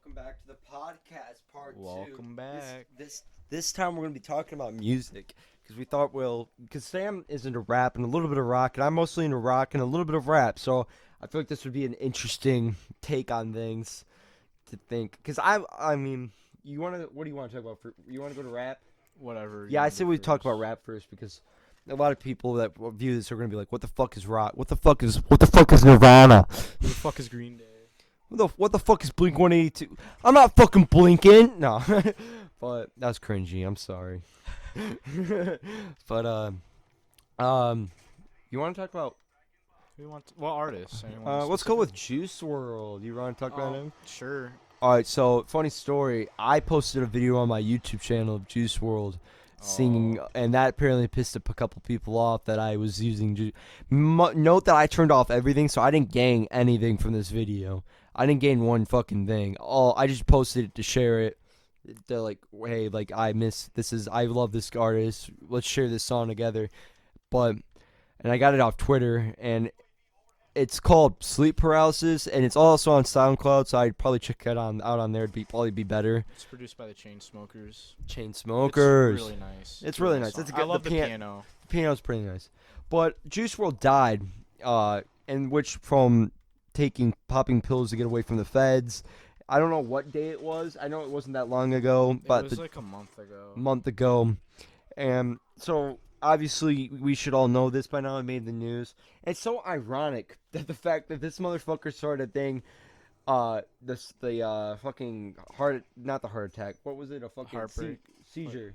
welcome back to the podcast, part 2. Welcome back. This time we're going to be talking about music, because we thought, because Sam is into rap and a little bit of rock, and I'm mostly into rock and a little bit of rap, so I feel like this would be an interesting take on things to think, because I mean, what do you want to talk about? You want to go to rap? Whatever. Yeah, I say we talk about rap first, because a lot of people that view this are going to be like, what the fuck is rock? What the fuck is Nirvana? What the fuck is Green Day? What the fuck is Blink-182? I'm not fucking blinking. No. But that was cringy. I'm sorry. But you want to talk about What artists? let's go with Juice WRLD. You want to talk about him? Sure. All right, so funny story. I posted a video on my YouTube channel of Juice WRLD singing, and that apparently pissed a couple people off that I was using Juice. Note that I turned off everything, so I didn't gain anything from this video. I didn't gain one fucking thing. I just posted it to share it. They're like, hey, like, I love this artist. Let's share this song together. And I got it off Twitter, and it's called Sleep Paralysis, and it's also on SoundCloud, so I'd probably check it out on there. It'd probably be better. It's produced by the Chainsmokers. It's really nice. It's really nice. I love the piano. The piano's pretty nice. But Juice WRLD died, and which from popping pills to get away from the feds. I don't know what day it was. I know it wasn't that long ago, but it was like a month ago. And so obviously we should all know this by now. It made the news. It's so ironic that the fact that this motherfucker started a thing, fucking not the heart attack. What was it? A fucking Heartbreak. Seizure.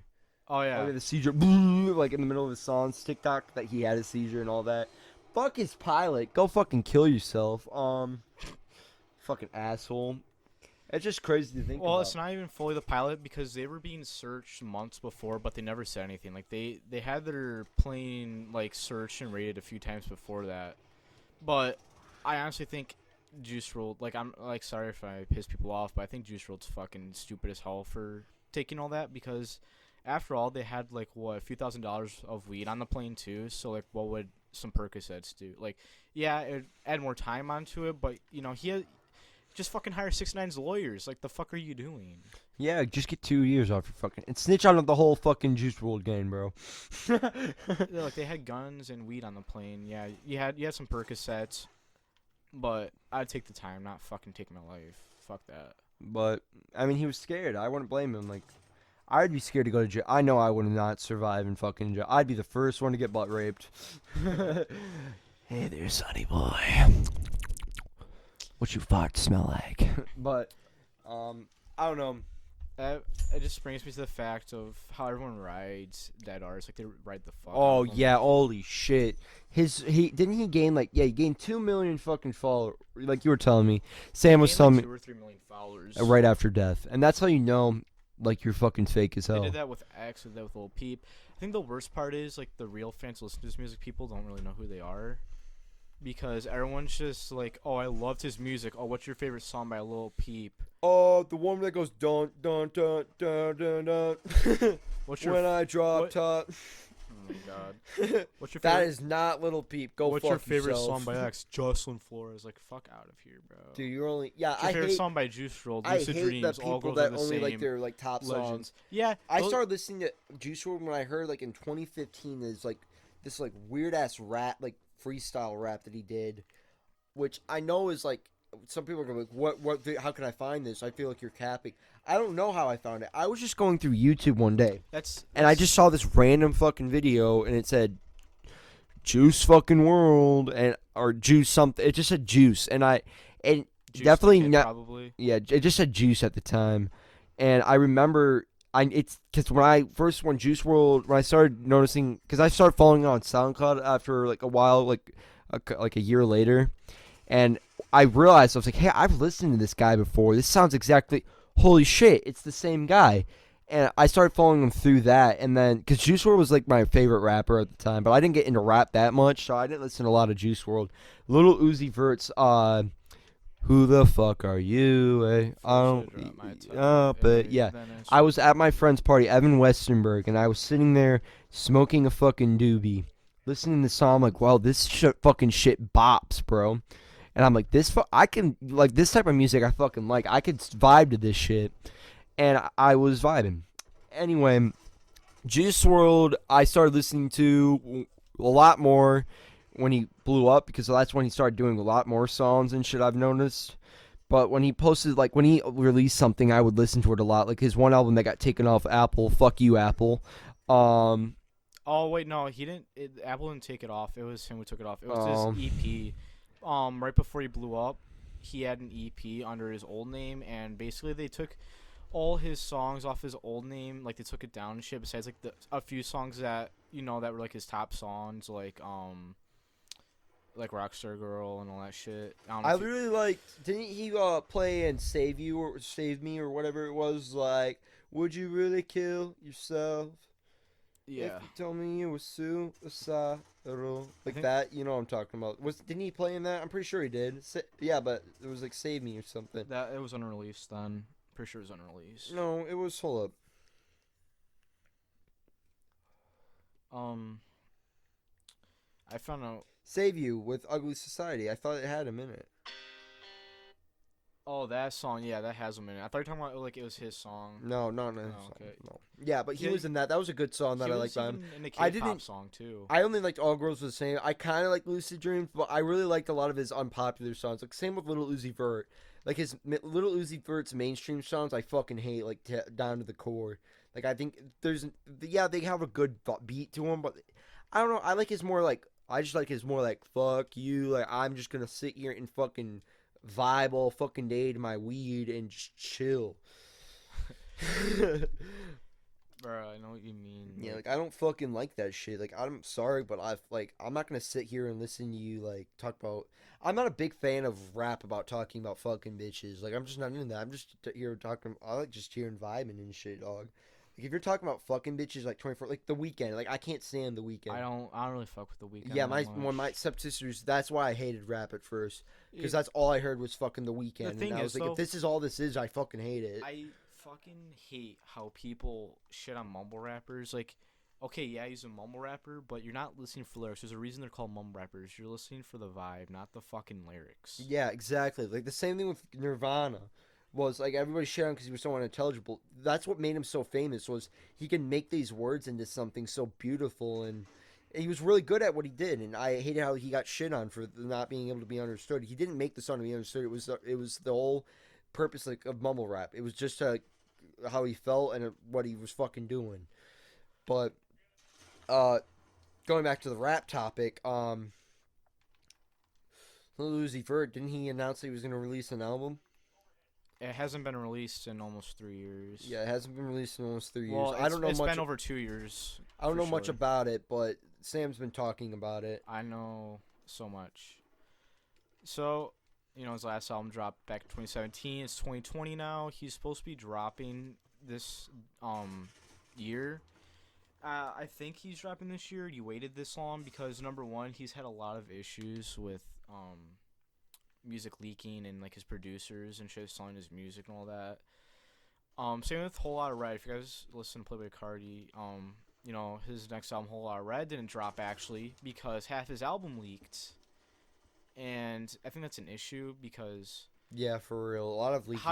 Oh yeah. The seizure, like in the middle of his songs, TikTok, that he had a seizure and all that. Fuck his pilot. Go fucking kill yourself. Fucking asshole. It's just crazy to think about. Well, it's not even fully the pilot because they were being searched months before, but they never said anything. Like they had their plane like searched and raided a few times before that. But I honestly think Juice WRLD, like, I'm like, sorry if I piss people off, but I think Juice WRLD's fucking stupid as hell for taking all that, because after all, they had like a few $1,000s of weed on the plane too. So like, what would some Percocets do? Like, yeah, it add more time onto it, but he just fucking hire 6ix9ine's lawyers. Like, the fuck are you doing? Yeah, just get 2 years off your fucking and snitch on the whole fucking Juice WRLD gang, bro. Yeah, like, they had guns and weed on the plane. Yeah, you had some Percocets, but I'd take the time, not fucking take my life. Fuck that. But I mean, he was scared. I wouldn't blame him. Like, I'd be scared to go to jail. I know I would not survive in fucking jail. I'd be the first one to get butt raped. Hey there, sonny boy. What you fart smell like? But, I don't know. It just brings me to the fact of how everyone rides dead artists. Like, they ride the fuck. Oh yeah, holy shit. He gained 2 million fucking followers. Like you were telling me, Sam was telling me 2 or 3 million followers right after death, and that's how you know, like, you're fucking fake as hell. They did that with X, did that with Lil Peep. I think the worst part is, like, the real fans listen to his music. People don't really know who they are. Because everyone's just like, oh, I loved his music. Oh, what's your favorite song by Lil Peep? Oh, the one that goes dun dun dun dun dun dun. When I drop top. Oh my god. What's your favorite? That is not Lil Peep. What's your favorite song by X? Jocelyn Flores. Like, fuck out of here, bro. Dude, you're only What's your favorite song by Juice WRLD? Lucid Dreams. The people all girls that are the only same. like their like top Legends. songs. Yeah, I started listening to Juice WRLD when I heard, like, in 2015. There's like this like weird ass rap, like freestyle rap that he did, which I know is like, some people are gonna be like, how can I find this? I feel like you're capping. I don't know how I found it. I was just going through YouTube one day, and I just saw this random fucking video, and it said Juice fucking WRLD or Juice something. It just said Juice, and Juice definitely Kid, not. Probably. Yeah, it just said Juice at the time, and I remember. It's because when Juice WRLD, when I started noticing, because I started following it on SoundCloud after like a while, like a year later, and I realized, I was like, hey, I've listened to this guy before. This sounds exactly, holy shit, it's the same guy. And I started following him through that, and then, because Juice WRLD was like my favorite rapper at the time, but I didn't get into rap that much, so I didn't listen to a lot of Juice WRLD. Little Uzi Vert's, who the fuck are you? But yeah, I was at my friend's party, Evan Westenberg, and I was sitting there smoking a fucking doobie, listening to the song. I'm like, wow, this fucking shit bops, bro. and I'm like, I can like this type of music. I fucking like. I could vibe to this shit, and I was vibing. Anyway, Juice World, I started listening to a lot more when he blew up because that's when he started doing a lot more songs and shit. I've noticed. But when he posted, like, when he released something, I would listen to it a lot. Like, his one album that got taken off Apple, Fuck You, Apple. Oh wait, no, he didn't. Apple didn't take it off. It was him who took it off. It was his EP. Right before he blew up, he had an EP under his old name, and basically they took all his songs off his old name. Like they took it down and shit. Besides like a few songs that that were like his top songs, like Rockstar Girl and all that shit. I really liked. Didn't he play and Save You or Save Me or whatever it was? Like, would you really kill yourself? Yeah. If you told me you were suicidal, like that, you know what I'm talking about. Didn't he play in that? I'm pretty sure he did. Yeah, but it was like Save Me or something. That it was unreleased then. Pretty sure it was unreleased. No, it was. Hold up. I found out. Save You with Ugly Society. I thought it had him in it. Oh, that song. Yeah, that has him in it. I thought you were talking about like it was his song. No. Okay. No. Yeah, but he was in that. That was a good song that I liked. In the K-pop song too. I only liked All Girls Were the Same. I kind of like Lucid Dreams, but I really liked a lot of his unpopular songs. Like same with Little Uzi Vert. Like his Little Uzi Vert's mainstream songs, I fucking hate like down to the core. Like I think they have a good beat to them, but I don't know. I like his more like. I just like his more like fuck you. Like I'm just gonna sit here and fucking vibe all fucking day to my weed and just chill. Bro, I know what you mean. Yeah, like I don't fucking like that shit. Like I'm sorry, but I'm not gonna sit here and listen to you like talk about. I'm not a big fan of rap about talking about fucking bitches. Like I'm just not into that. I'm just here talking. I like just hearing vibing and shit, dog. Like if you're talking about fucking bitches like 24, like The Weeknd, like I can't stand The Weeknd. I don't really fuck with The Weeknd. Yeah, my stepsisters. That's why I hated rap at first, because that's all I heard was fucking The Weeknd. The thing and I was is, like, if this is all this is, I fucking hate it. I fucking hate how people shit on mumble rappers. Like, okay, yeah, he's a mumble rapper, but you're not listening for lyrics. There's a reason they're called mumble rappers. You're listening for the vibe, not the fucking lyrics. Yeah, exactly. Like the same thing with Nirvana. Was like everybody shit on because he was so unintelligible. That's what made him so famous. Was he can make these words into something so beautiful, and he was really good at what he did. And I hated how he got shit on for not being able to be understood. He didn't make the song to be understood. It was the whole purpose like of mumble rap. It was just how he felt and what he was fucking doing. But going back to the rap topic, Lil Uzi Vert, didn't he announce that he was going to release an album? It hasn't been released in almost 3 years. Yeah, it hasn't been released in almost 3 years. Well, I don't know it's much. been over 2 years. I don't know much about it, but Sam's been talking about it. I know so much. So, his last album dropped back in 2017. It's 2020 now. He's supposed to be dropping this year. I think he's dropping this year. He waited this long because number one, he's had a lot of issues with music leaking and like his producers and shit selling his music and all that. Same with Whole Lotta Red. If you guys listen to Playboi Carti, his next album Whole Lotta Red didn't drop actually because half his album leaked, and I think that's an issue because for real, a lot of leaking.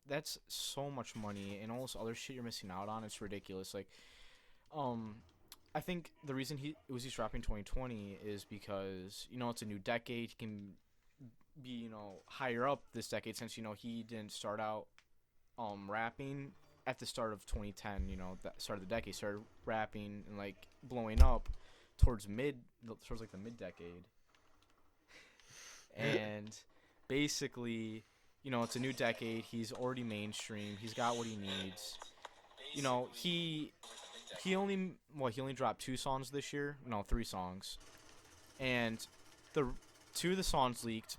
That's so much money and all this other shit you're missing out on. It's ridiculous. Like, I think the reason he's dropping 2020 is because it's a new decade. He can be higher up this decade since he didn't start out rapping at the start of 2010. That start of the decade, started rapping and like blowing up towards the mid decade. And basically, it's a new decade. He's already mainstream. He's got what he needs. He only dropped 2 songs this year. No, 3 songs. And the 2 of the songs leaked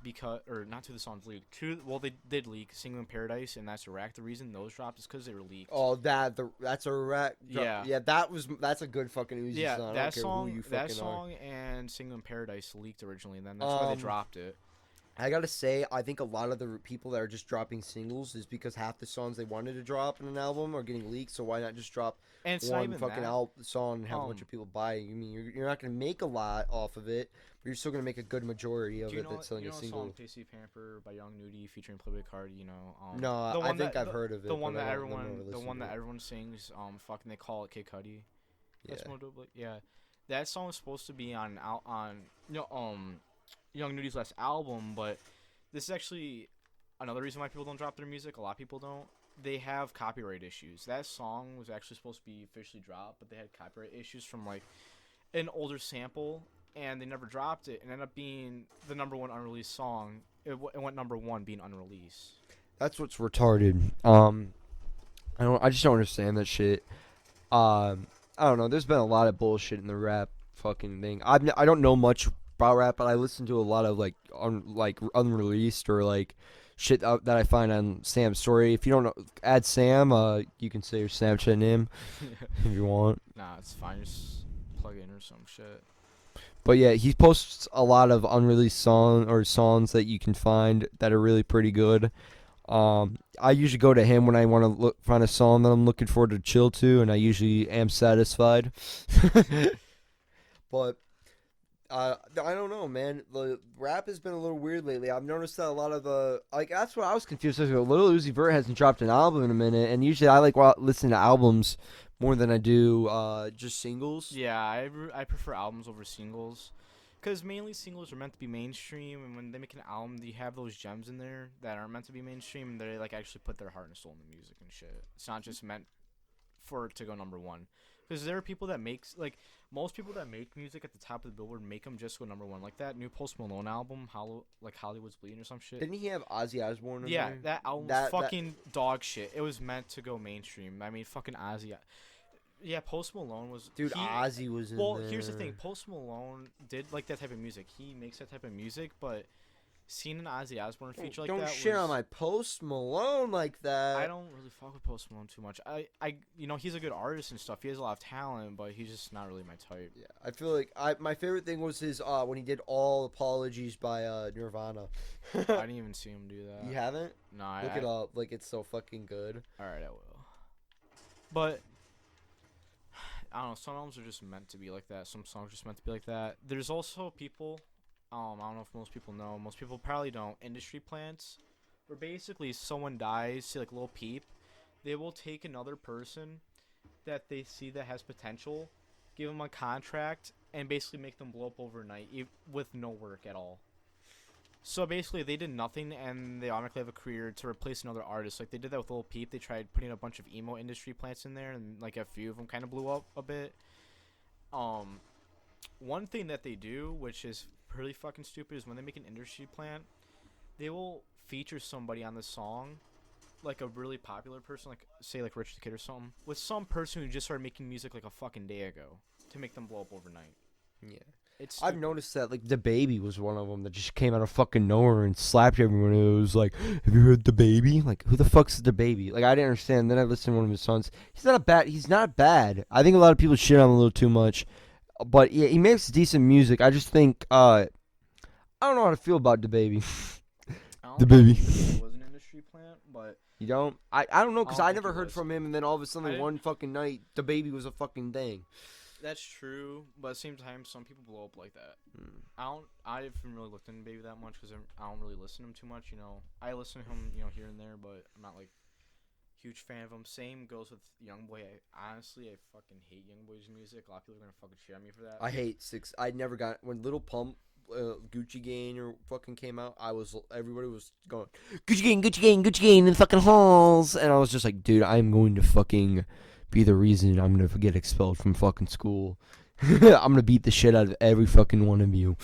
not 2 of the songs leaked. They did leak, Single in Paradise and That's a Rack. The reason those dropped is because they were leaked. Oh, that's a rack. Yeah. Yeah, that's a good fucking Uzi song. That song and Single in Paradise leaked originally, and then that's why they dropped it. I gotta say, I think a lot of the people that are just dropping singles is because half the songs they wanted to drop in an album are getting leaked. So why not just drop And it's not one even fucking that. song and have a bunch Um, of people buy it? I mean, you're not gonna make a lot off of it, but you're still gonna make a good majority of do you it know that's selling you a know the song single. "Tasty Pamper" by Young Nudie featuring Playboy Cardi? No, The I one think that I've heard of the it, one but that I've never the listened one to that it. everyone sings. Fucking they call it Kid Cudi. Yeah. That's more dope. Yeah, that song was supposed to be on Young Nudie's last album, but this is actually another reason why people don't drop their music. A lot of people don't. They have copyright issues. That song was actually supposed to be officially dropped, but they had copyright issues from like an older sample, and they never dropped it, and ended up being the #1 unreleased song. It went #1 being unreleased. That's what's retarded. I just don't understand that shit. I don't know. There's been a lot of bullshit in the rap fucking thing. I don't know much about rap, but I listen to a lot of like unreleased or like shit that I find on Sam's story. If you don't know, add Sam. You can say your Snapchat name if you want. Nah, it's fine. Just plug it in or some shit. But yeah, he posts a lot of unreleased songs that you can find that are really pretty good. I usually go to him when I want to find a song that I'm looking forward to chill to, and I usually am satisfied. But I don't know, man. The rap has been a little weird lately. I've noticed that a lot of the that's what I was confused with. Lil Uzi Vert hasn't dropped an album in a minute, and usually I listen to albums more than I do just singles. Yeah, I prefer albums over singles, because mainly singles are meant to be mainstream, and when they make an album, you have those gems in there that aren't meant to be mainstream, and they like actually put their heart and soul in the music and shit. It's not just meant for it to go #1. Because there are people that most people that make music at the top of the Billboard make them just go #1. Like that new Post Malone album, Hollywood's Bleeding or some shit. Didn't he have Ozzy Osbourne in Yeah, there? that album was fucking dog shit. It was meant to go mainstream. I mean, fucking Ozzy. Yeah, Post Malone was. Dude, Ozzy was in Well, there. here's the thing. Post Malone did like that type of music. He makes that type of music, but seeing an Ozzy Osbourne feature like that Don't shit on my Post Malone like that. I don't really fuck with Post Malone too much. He's a good artist and stuff. He has a lot of talent, but he's just not really my type. Yeah, I feel like my favorite thing was his when he did All Apologies by Nirvana. I didn't even see him do that. You haven't? No, Look it up. Like, it's so fucking good. All right, I will. But I don't know. Some albums are just meant to be like that. Some songs are just meant to be like that. There's also people. I don't know if most people know. Most people probably don't. Industry plants, where basically someone dies, say like Lil Peep, they will take another person that they see that has potential, give them a contract, and basically make them blow up overnight with no work at all. So basically, they did nothing, and they automatically have a career to replace another artist. Like they did that with Lil Peep. They tried putting a bunch of emo industry plants in there, and like a few of them kind of blew up a bit. One thing that they do, which is pretty fucking stupid, is when they make an industry plant, they will feature somebody on the song, like a really popular person, like say like Rich the Kid or something, with some person who just started making music like a fucking day ago to make them blow up overnight. Yeah. I've noticed that, like, the Baby was one of them that just came out of fucking nowhere and slapped everyone. It was like, have you heard the Baby? Like, who the fuck's the Baby? Like, I didn't understand. Then I listened to one of his songs. He's not bad. I think a lot of people shit on him a little too much. But yeah, he makes decent music. I just think, I don't know how to feel about the Baby. The Baby. It was an industry plant, but You don't? I don't know, because I think never he heard was. from him, and then all of a sudden, I- one fucking night, the Baby was a fucking thing. that's true. But at the same time, some people blow up like that. I haven't really looked into Baby that much because I don't really listen to him too much. I listen to him, here and there, but I'm not like huge fan of him. Same goes with YoungBoy. I fucking hate YoungBoy's music. A lot of people are gonna fucking shit on me for that. I hate Six. I never got when Little Pump, Gucci Gang or fucking came out. Everybody was going Gucci Gang in the fucking halls, and I was just like, dude, I'm going to fucking be the reason I'm gonna get expelled from fucking school. I'm gonna beat the shit out of every fucking one of you.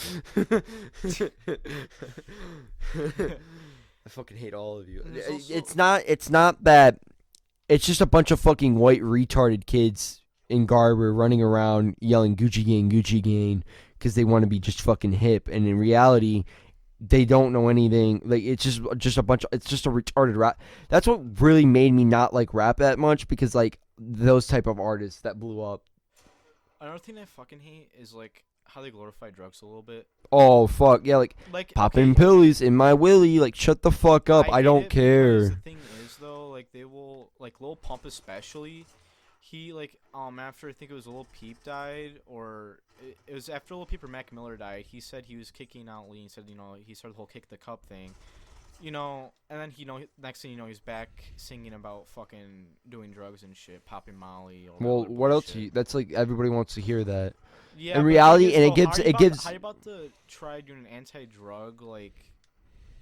I fucking hate all of you. It's not bad. It's just a bunch of fucking white retarded kids in Garber running around yelling Gucci Gang, because they want to be just fucking hip, and in reality, they don't know anything. Like, it's just a bunch. It's just a retarded rap. That's what really made me not like rap that much, because like those type of artists that blew up. Another thing I fucking hate is like how they glorify drugs a little bit. Oh fuck yeah, like Like popping okay, pillies in my willy. Like shut the fuck up. I I get don't it because the care. thing is though, like they will like Lil Pump especially. He like after I think it was Lil Peep died, or it was after Lil Peep or Mac Miller died. He said he was kicking out Lee. He said he started the whole kick the cup thing. And then next thing you know, he's back singing about fucking doing drugs and shit, popping Molly. All that Well, other what else? bullshit. That's like everybody wants to hear that. Yeah, In but the thing reality, is, and though, it gives. how you about to try doing an anti-drug like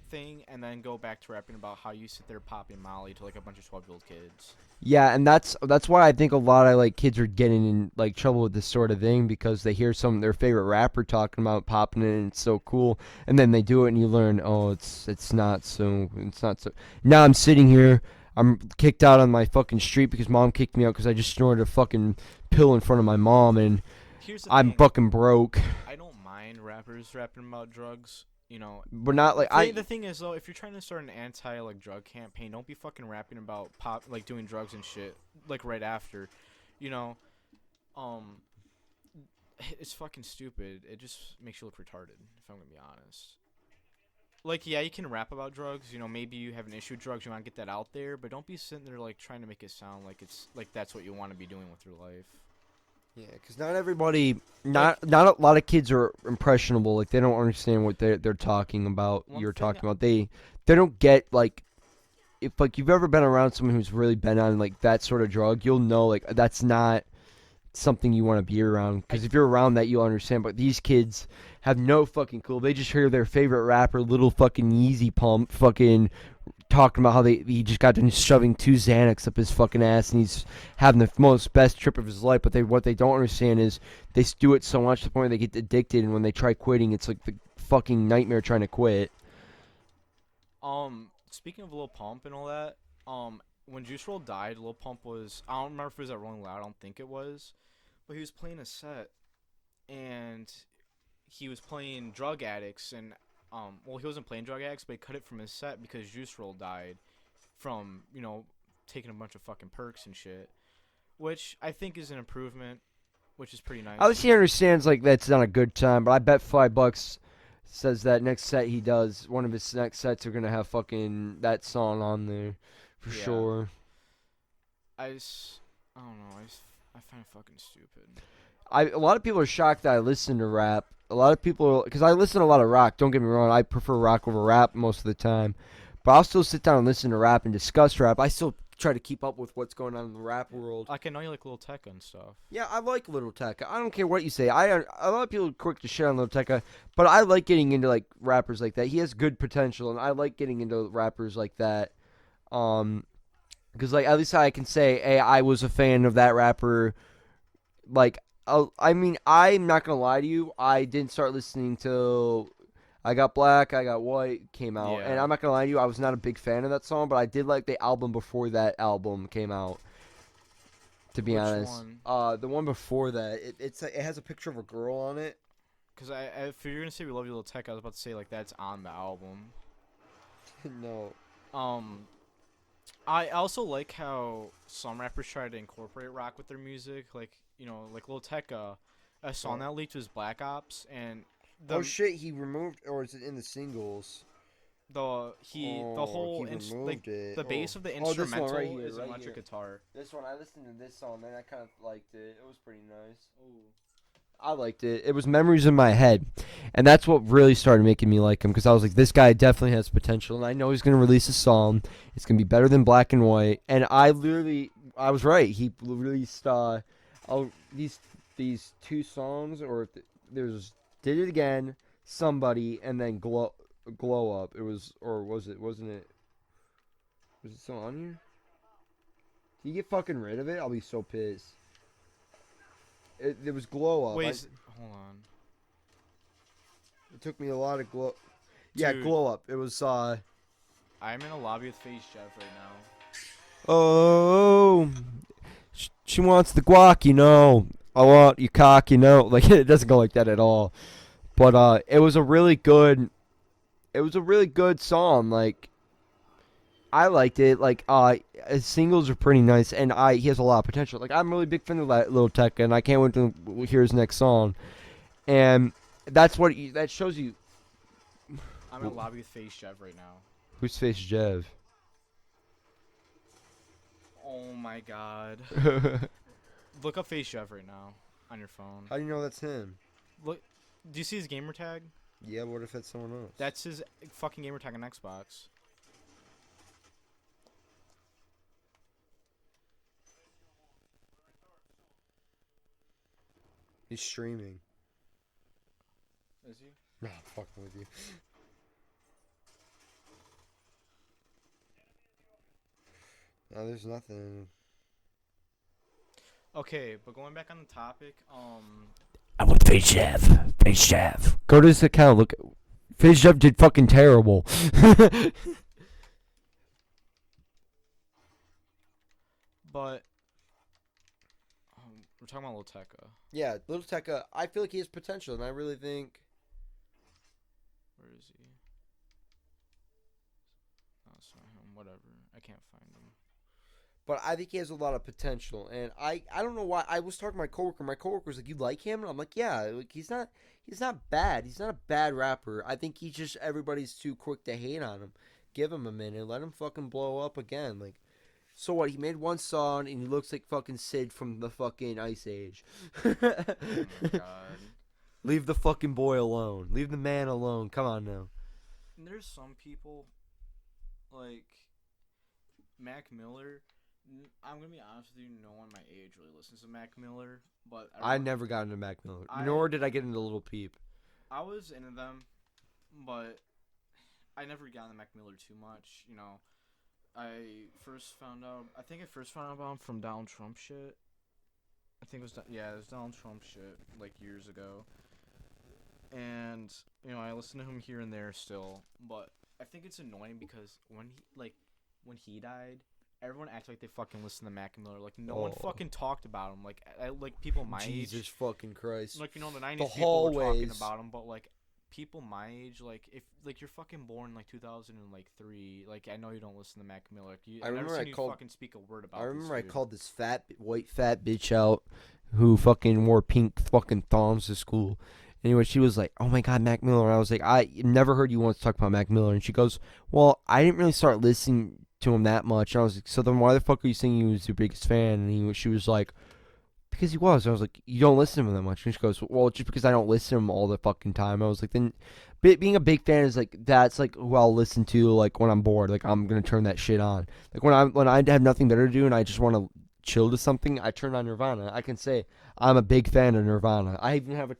thing and then go back to rapping about how you sit there popping Molly to like a bunch of 12-year-old kids? Yeah, and that's why I think a lot of like kids are getting in like trouble with this sort of thing because they hear some their favorite rapper talking about popping it and it's so cool, and then they do it and you learn, oh, it's not so. Now I'm sitting here, I'm kicked out on my fucking street because mom kicked me out because I just snorted a fucking pill in front of my mom and Here's the I'm thing. fucking broke. I don't mind rappers rapping about drugs. But not like The thing is though, if you're trying to start an anti like drug campaign, don't be fucking rapping about doing drugs and shit like right after, you know, um, it's fucking stupid. It just makes you look retarded. If I'm gonna be honest. Like yeah, you can rap about drugs. Maybe you have an issue with drugs. You want to get that out there, but don't be sitting there like trying to make it sound like it's like that's what you want to be doing with your life. yeah, because not everybody, not a lot of kids are impressionable. Like they don't understand what they're talking about. One You're thing talking about they don't get like if like you've ever been around someone who's really been on like that sort of drug, you'll know like that's not something you want to be around. Because if you're around that, you'll understand. But these kids have no fucking clue. They just hear their favorite rapper, Little fucking Yeezy Pump, fucking talking about how he just got done shoving 2 Xanax up his fucking ass and he's having the most best trip of his life. But what they don't understand is they do it so much to the point where they get addicted, and when they try quitting, it's like the fucking nightmare trying to quit. Speaking of Lil Pump and all that, when Juice WRLD died, Lil Pump was, I don't remember if it was at Rolling Loud, I don't think it was, but he was playing a set, and he was playing Drug Addicts, and, well, he wasn't playing Drug Addicts, but he cut it from his set because Juice WRLD died from, taking a bunch of fucking perks and shit, which I think is an improvement, which is pretty nice. At least he understands like that's not a good time, but I bet $5 says that next set he does, one of his next sets are gonna have fucking that song on there for sure. I don't know. I find it fucking stupid. A lot of people are shocked that I listen to rap. A lot of people, because I listen to a lot of rock. Don't get me wrong, I prefer rock over rap most of the time, but I'll still sit down and listen to rap and discuss rap. I still try to keep up with what's going on in the rap world. Like I know you like Lil Tecca and stuff. Yeah, I like Little Tecca. I don't care what you say. A lot of people are quick to shit on Little Tecca, but I like getting into like rappers like that. He has good potential, and I like getting into rappers like that. Because like at least I can say, hey, I was a fan of that rapper. Like, I mean, I'm not gonna lie to you. I didn't start listening till I Got Black, I Got White came out, and I'm not gonna lie to you. I was not a big fan of that song, but I did like the album before that album came out. To be honest, the one before that, it has a picture of a girl on it. Cause if you're gonna say We Love You, Lil Tecca, I was about to say like that's on the album. No. I also like how some rappers try to incorporate rock with their music, like like Lil Tecca, a song that leaked was Black Ops, and Oh shit, he removed, or is it in the singles? The whole the bass of the instrumental is an electric guitar. This one, I listened to this song, and I kind of liked it. It was pretty nice. Ooh. I liked it. It was Memories in my head, and that's what really started making me like him, because I was like, this guy definitely has potential, and I know he's gonna release a song. It's gonna be better than Black and White, and I was right. He released these 2 songs, or there's Did It Again, Somebody, and then Glow Up. It was, or wasn't it? Was it still on here? Can you get fucking rid of it? I'll be so pissed. It was Glow Up. Wait, hold on. It took me a lot of glow. Yeah, Dude, Glow Up. It was I'm in a lobby with FaZe Jeff right now. Oh, she wants the guac, I want your cock, Like it doesn't go like that at all. But it was a really good song. Like I liked it. Like his singles are pretty nice, and he has a lot of potential. Like I'm a really big fan of that Lil Tecca, and I can't wait to hear his next song. And that's what that shows you. I'm in a lobby with Face Jeff right now. Who's Face Jev? Oh my god. Look up Face Jeff right now on your phone. How do you know that's him? Look, do you see his gamer tag? Yeah, what if it's someone else? That's his fucking gamer tag on Xbox. He's streaming. Is he? Nah, I'm fucking with you. No, there's nothing. Okay, but going back on the topic, I want Face Jev. Face Jev. Go to his account. Look. Face Jev did fucking terrible. but we're talking about Lil Tecca. Yeah, Little Tecca, I feel like he has potential, and I really think. Where is he? Oh, it's not him. Whatever. I can't find him. But I think he has a lot of potential, and I don't know why. I was talking to my coworker. My coworker was like, "You like him?" And I'm like, "Yeah, like he's not bad. He's not a bad rapper. I think he's just everybody's too quick to hate on him. Give him a minute, let him fucking blow up again. Like, so what? He made one song, and he looks like fucking Sid from the fucking Ice Age. Oh my god. Leave the fucking boy alone. Leave the man alone. Come on now. And there's some people like Mac Miller. I'm gonna be honest with you. No one my age really listens to Mac Miller, but I never got into Mac Miller, nor did I get into Little Peep. I was into them, but I never got into Mac Miller too much. You know, I think I first found out about him from Donald Trump shit. I think it was Donald Trump shit like years ago, and you know I listen to him here and there still, but I think it's annoying because when he died. Everyone acted like they fucking listened to Mac Miller. Like no one fucking talked about him. Like people my age. Jesus fucking Christ. Like the 90s people were talking about him, but like people my age, like if like you're fucking born like 2003, like I know you don't listen to Mac Miller. I remember never seen you fucking speak a word about. I remember this I dude. called this white fat bitch out, who fucking wore pink fucking thongs to school. Anyway, she was like, "Oh my God, Mac Miller." And I was like, "I never heard you once talk about Mac Miller." And she goes, "Well, I didn't really start listening to him that much." And I was like, "So then why the fuck are you saying he was your biggest fan?" And she was like, "Because he was." And I was like, "You don't listen to him that much." And she goes, "Well, just because I don't listen to him all the fucking time." I was like, "Then being a big fan is like, that's like who I'll listen to like when I'm bored. Like I'm going to turn that shit on. Like when I have nothing better to do and I just want to chill to something, I turn on Nirvana." I can say I'm a big fan of Nirvana. I even have a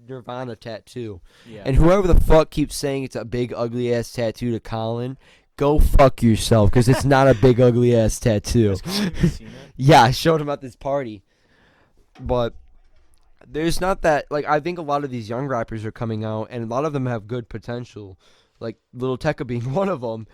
Nirvana tattoo. Yeah. And whoever the fuck keeps saying it's a big ugly ass tattoo to Colin, go fuck yourself, because it's not a big ugly ass tattoo. Has Colin even seen it? Yeah, I showed him at this party. But there's not that, like, I think a lot of these young rappers are coming out, and a lot of them have good potential, like Lil Tecca being one of them.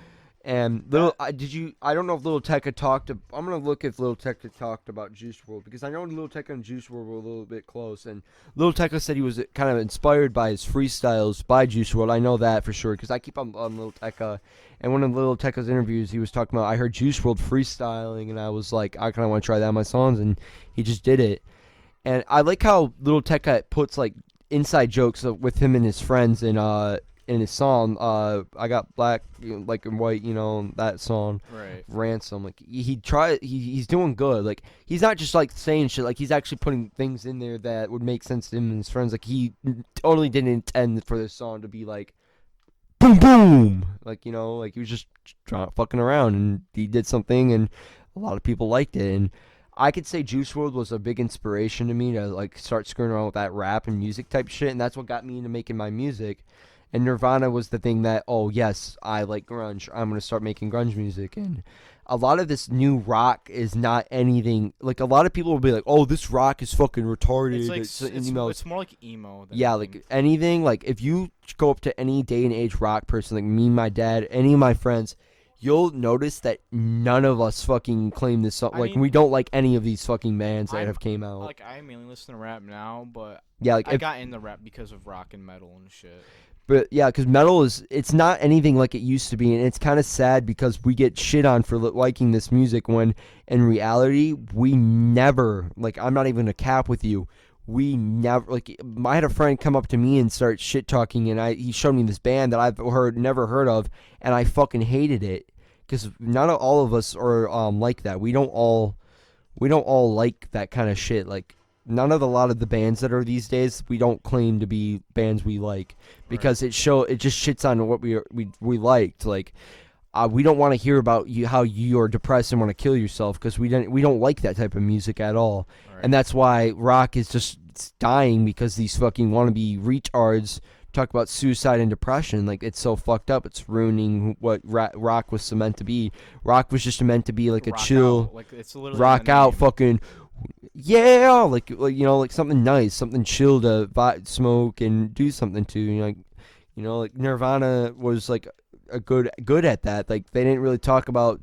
And I don't know if Lil Tecca talked. I'm gonna look if Lil Tecca talked about Juice WRLD, because I know Lil Tecca and Juice WRLD were a little bit close. And Lil Tecca said he was kind of inspired by his freestyles by Juice WRLD. I know that for sure, because I keep on Lil Tecca. And one of Lil Tecca's interviews, he was talking about, I heard Juice WRLD freestyling, and I was like, I kind of want to try that on my songs, and he just did it. And I like how Lil Tecca puts like inside jokes with him and his friends in his song, I got black, like and white, that song, Right. Ransom. Like he's doing good. Like he's not just like saying shit. Like he's actually putting things in there that would make sense to him and his friends. Like he totally didn't intend for this song to be like boom boom. Like like he was just fucking around, and he did something, and a lot of people liked it. And I could say Juice WRLD was a big inspiration to me to like start screwing around with that rap and music type shit, and that's what got me into making my music. And Nirvana was the thing that, oh, yes, I like grunge. I'm going to start making grunge music. And a lot of this new rock is not anything. Like, a lot of people will be like, oh, this rock is fucking retarded. It's more like emo. Yeah, like anything. Like, if you go up to any day and age rock person, like me, my dad, any of my friends, you'll notice that none of us fucking claim this song. Like, we don't like any of these fucking bands that have came out. Like, I mainly listen to rap now, but yeah, like I got into rap because of rock and metal and shit. But yeah, because metal it's not anything like it used to be, and it's kind of sad because we get shit on for liking this music when in reality we never, like, I'm not even a cap with you, we never like. I had a friend come up to me and start shit talking, and he showed me this band that I've never heard of, and I fucking hated it because not all of us are like that. We don't all like that kind of shit. Like none of a lot of the bands that are these days, we don't claim to be bands we like because it just shits on what we liked. Like we don't want to hear about how you are depressed and want to kill yourself because we don't like that type of music at all. And that's why rock is just dying because these fucking wannabe retards talk about suicide and depression. Like it's so fucked up. It's ruining what rock was meant to be. Rock was just meant to be like rock a chill, out. Like it's literally rock out, fucking yeah, like like something nice, something chill to smoke and do something to. Like Nirvana was like a good at that. Like they didn't really talk about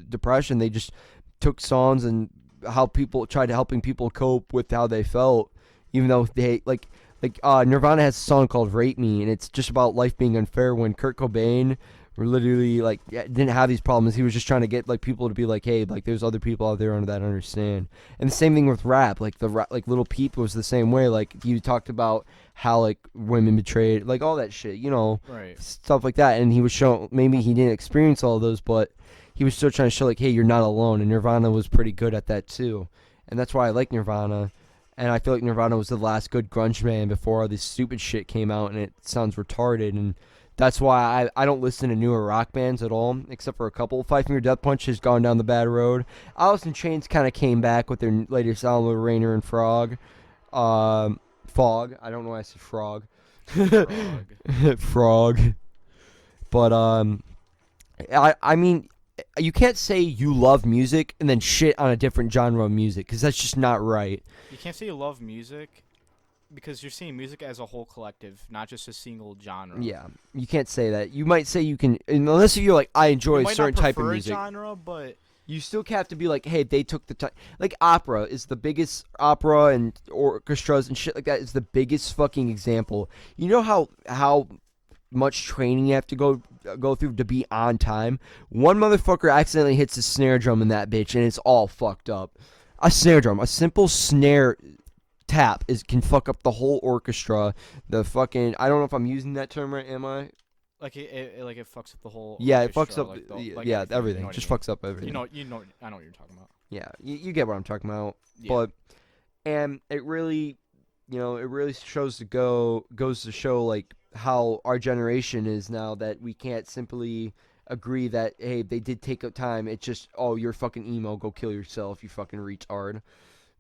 depression. They just took songs and how people tried to helping people cope with how they felt, even though they like Nirvana has a song called "Rape Me," and it's just about life being unfair. When Kurt Cobain literally didn't have these problems, he was just trying to get like people to be like, hey, like there's other people out there that understand. And the same thing with rap. Like like Lil Peep was the same way. Like he talked about how like women betrayed, like all that shit, stuff like that. And he was showing maybe he didn't experience all of those, but he was still trying to show like, hey, you're not alone. And Nirvana was pretty good at that too, and that's why I like Nirvana. And I feel like Nirvana was the last good grunge band before all this stupid shit came out, and it sounds retarded. And that's why I don't listen to newer rock bands at all, except for a couple. Five Finger Death Punch has gone down the bad road. Alice in Chains kind of came back with their latest album, Rainer and Frog. Fog. I don't know why I said frog. Frog. But, I mean, you can't say you love music and then shit on a different genre of music, because that's just not right. You can't say you love music because you're seeing music as a whole collective, not just a single genre. Yeah, you can't say that. You might say you can, unless you're like, I enjoy a certain type of music. You might not prefer a genre, but you still have to be like, hey, they took the time. Like opera is the biggest, opera and orchestras and shit like that is the biggest fucking example. You know how much training you have to go through to be on time? One motherfucker accidentally hits a snare drum in that bitch and it's all fucked up. A snare drum, a simple snare tap can fuck up the whole orchestra. The fucking, I don't know if I'm using that term right, am I? Like it fucks up the whole. Yeah, orchestra, it fucks up. like everything. You know Just I mean. fucks up everything. I know what you're talking about. Yeah, you get what I'm talking about. Yeah. And it really, it really goes to show like how our generation is now, that we can't simply agree that, hey, they did take up time. It's just, oh, you're fucking emo, go kill yourself, you fucking retard.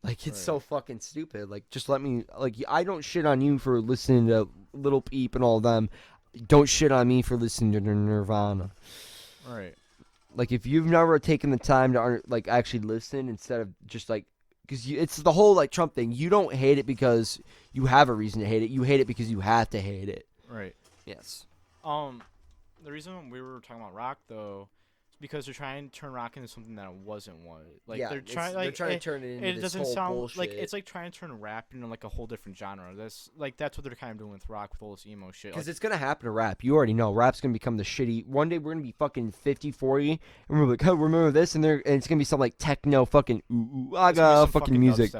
Like, it's so fucking stupid. Like, just let me, like, I don't shit on you for listening to Lil Peep and all of them. Don't shit on me for listening to Nirvana. Right. Like, if you've never taken the time to, like, actually listen instead of just, like, because it's the whole, like, Trump thing. You don't hate it because you have a reason to hate it. You hate it because you have to hate it. Right. Yes. The reason we were talking about rock, though, is because they're trying to turn rock into something that it wasn't. Like, yeah, they're trying to turn it into it this doesn't whole sound bullshit. like it's like trying to turn rap into like a whole different genre. That's what they're kind of doing with rock, with all this emo shit. Because it's going to happen to rap. You already know. Rap's going to become the shitty. One day we're going to be fucking 50, 40, and we're like, oh, remember this? And it's going to be some like techno fucking ooh, aga fucking music.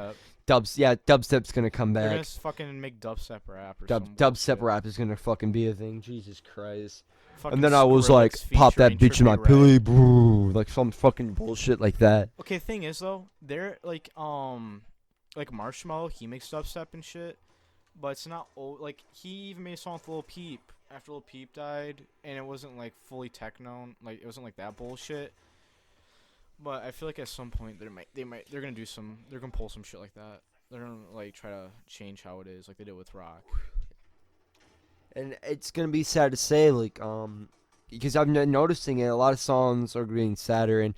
Dubstep's going to come back. They're going to fucking make dubstep rap or Dubstep rap is going to fucking be a thing. Jesus Christ. Fucking And then I was like, pop that bitch in my pilly, bro. Like some fucking bullshit like that. Okay, thing is though, they're like Marshmallow, he makes dubstep and shit, but it's not like he even made a song with Lil Peep after Lil Peep died, and it wasn't like fully techno, like it wasn't like that bullshit. But I feel like at some point they're gonna pull some shit like that. They're gonna like try to change how it is, like they did with rock. And it's gonna be sad to say, like, because I'm noticing it. A lot of songs are getting sadder, and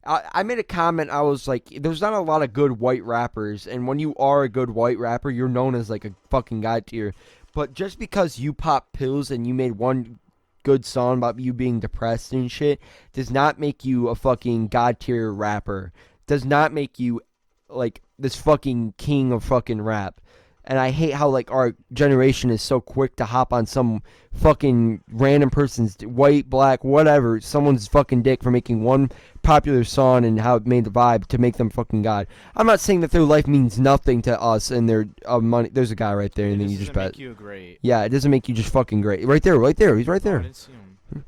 I made a comment. I was like, "There's not a lot of good white rappers, and when you are a good white rapper, you're known as like a fucking god tier. But just because you pop pills and you made one good song about you being depressed and shit, does not make you a fucking god tier rapper. Does not make you like this fucking king of fucking rap." And I hate how like our generation is so quick to hop on some fucking random person's white, black, whatever, someone's fucking dick for making one popular song and how it made the vibe to make them fucking god. I'm not saying that their life means nothing to us and their money. There's a guy right there, and then you just bet. Make you great. Yeah, it doesn't make you just fucking great. Right there, he's right there. I didn't see him.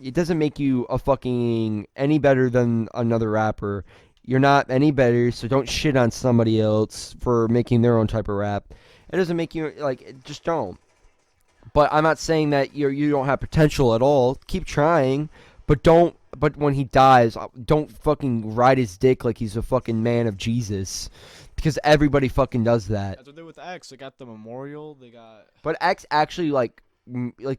It doesn't make you a fucking any better than another rapper. You're not any better, so don't shit on somebody else for making their own type of rap. It doesn't make you just don't. But I'm not saying that you don't have potential at all. Keep trying, but don't. But when he dies, don't fucking ride his dick like he's a fucking man of Jesus, because everybody fucking does that. That's what they did with X. They got the memorial. They got. But X actually like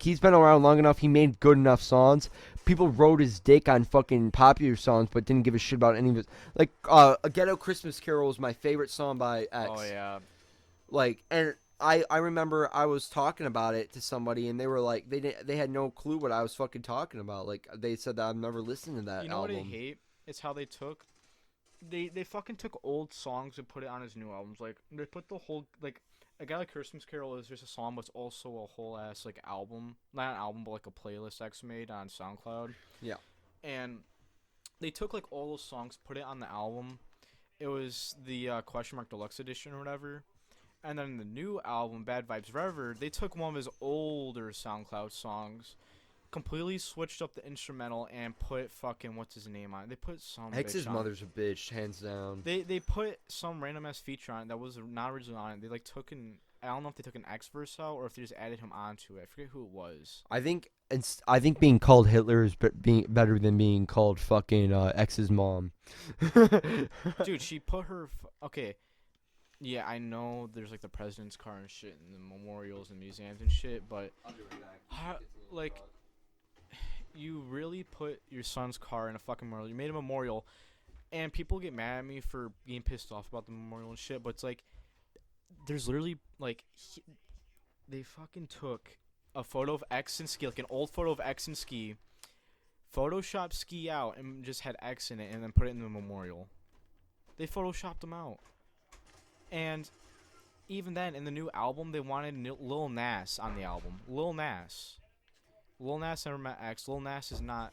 he's been around long enough. He made good enough songs. People rode his dick on fucking popular songs, but didn't give a shit about any of it. Like, "A Ghetto Christmas Carol" was my favorite song by X. Oh yeah. Like, and I remember I was talking about it to somebody, and they were like, they had no clue what I was fucking talking about. Like, they said that I've never listened to that album. You know what I hate? It's how they fucking took old songs and put it on his new albums. Like, they put the whole like. A Guy Like Christmas Carol is just a song, but it's also a whole ass like album. Not an album, but like a playlist X made on SoundCloud. Yeah. And they took like all those songs, put it on the album. It was the Question Mark Deluxe Edition or whatever. And then the new album, Bad Vibes Forever, they took one of his older SoundCloud songs, completely switched up the instrumental, and put fucking what's his name on it. They put some X's bitch on mother's a bitch, hands down. They put some random ass feature on it that was not originally on it. They like took an I don't know if they took an X verse out or if they just added him onto it. I forget who it was. I think being called Hitler is being better than being called fucking X's mom. Dude, she put her okay. Yeah, I know there's like the president's car and shit and the memorials and museums and shit, but like you really put your son's car in a fucking memorial. You made a memorial, and people get mad at me for being pissed off about the memorial and shit, but it's like, there's literally, like, they fucking took a photo of X and Ski, like an old photo of X and Ski, photoshopped Ski out and just had X in it, and then put it in the memorial. They photoshopped him out. And even then, in the new album, they wanted Lil Nas on the album. Lil Nas never met X. Lil Nas is not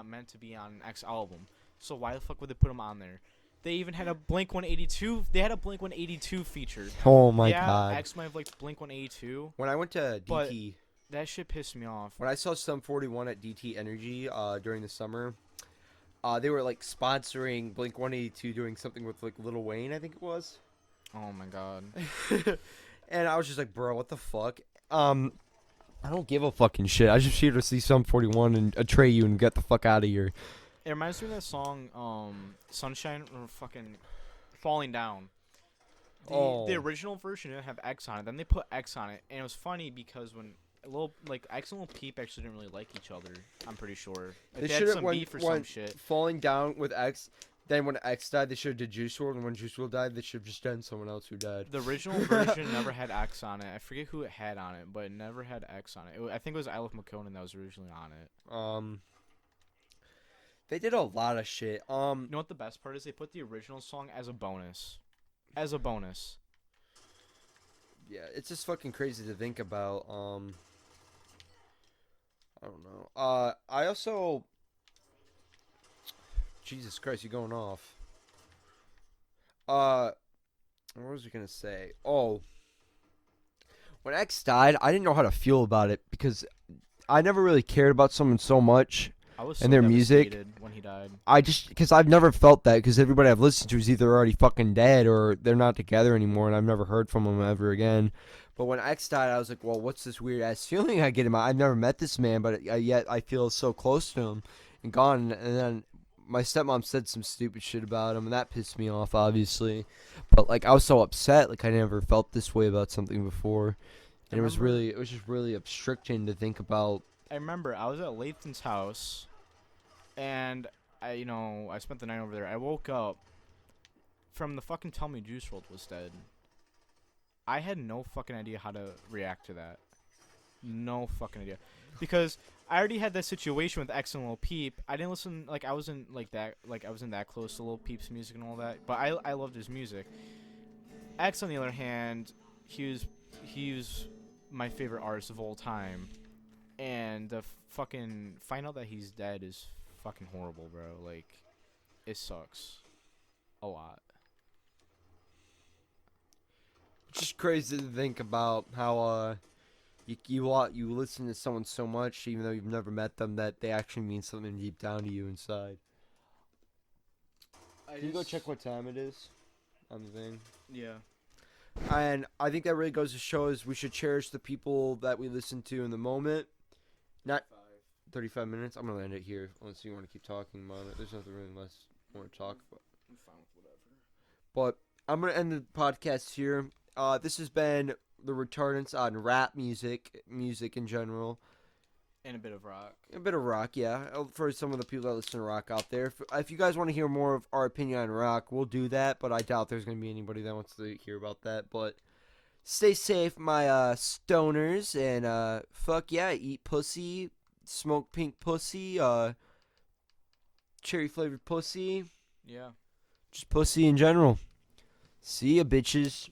meant to be on an X album. So why the fuck would they put him on there? They even had a Blink 182. They had a Blink 182 feature. Oh my god. Yeah, X might have liked Blink 182. When I went to But DT, that shit pissed me off. when I saw Sum 41 at DT Energy during the summer, they were like sponsoring Blink 182 doing something with like Lil Wayne, I think it was. Oh my god. And I was just like, bro, what the fuck? I don't give a fucking shit. I just here to see Sum 41 and attray you and get the fuck out of here. It reminds me of that song, Sunshine or fucking Falling Down. The original version didn't have X on it. Then they put X on it, and it was funny because when X and Lil Peep actually didn't really like each other. I'm pretty sure. Like, they had some beef or some shit. Falling Down with X. Then when X died, they should have did Juice WRLD, and when Juice WRLD died, they should have just done someone else who died. The original version never had X on it. I forget who it had on it, but it never had X on it. I think it was I Love McConan that was originally on it. They did a lot of shit. You know what the best part is? They put the original song as a bonus. As a bonus. Yeah, it's just fucking crazy to think about. I don't know. I also... Jesus Christ, you're going off. What was I gonna say? Oh. When X died, I didn't know how to feel about it because I never really cared about someone so much and their music when he died. Because I've never felt that because everybody I've listened to is either already fucking dead or they're not together anymore and I've never heard from them ever again. But when X died, I was like, well, what's this weird ass feeling I get in my... I've never met this man, but yet I feel so close to him and gone. And then my stepmom said some stupid shit about him, and that pissed me off, obviously. But like, I was so upset, like I never felt this way about something before, and it was just really restricting to think about. I remember I was at Lathan's house, and I spent the night over there. I woke up from the fucking tell me Juice WRLD was dead. I had no fucking idea how to react to that. No fucking idea, because I already had that situation with X and Lil Peep. I didn't listen, like I wasn't that close to Lil Peep's music and all that, but I loved his music. X, on the other hand, he was my favorite artist of all time, and the fucking find out that he's dead is fucking horrible, bro. Like, it sucks a lot. It's just crazy to think about how you listen to someone so much, even though you've never met them, that they actually mean something deep down to you inside. Can you go check what time it is on the thing? Yeah. And I think that really goes to show us we should cherish the people that we listen to in the moment. Not 35 minutes. I'm gonna end it here unless you want to keep talking about it. There's nothing really less more to talk about. I'm fine with whatever. But I'm gonna end the podcast here. This has been the Retardants on rap music in general. And a bit of rock. A bit of rock, yeah. For some of the people that listen to rock out there. If you guys want to hear more of our opinion on rock, we'll do that. But I doubt there's going to be anybody that wants to hear about that. But stay safe, my stoners. And fuck yeah, eat pussy, smoke pink pussy, cherry flavored pussy. Yeah. Just pussy in general. See ya, bitches.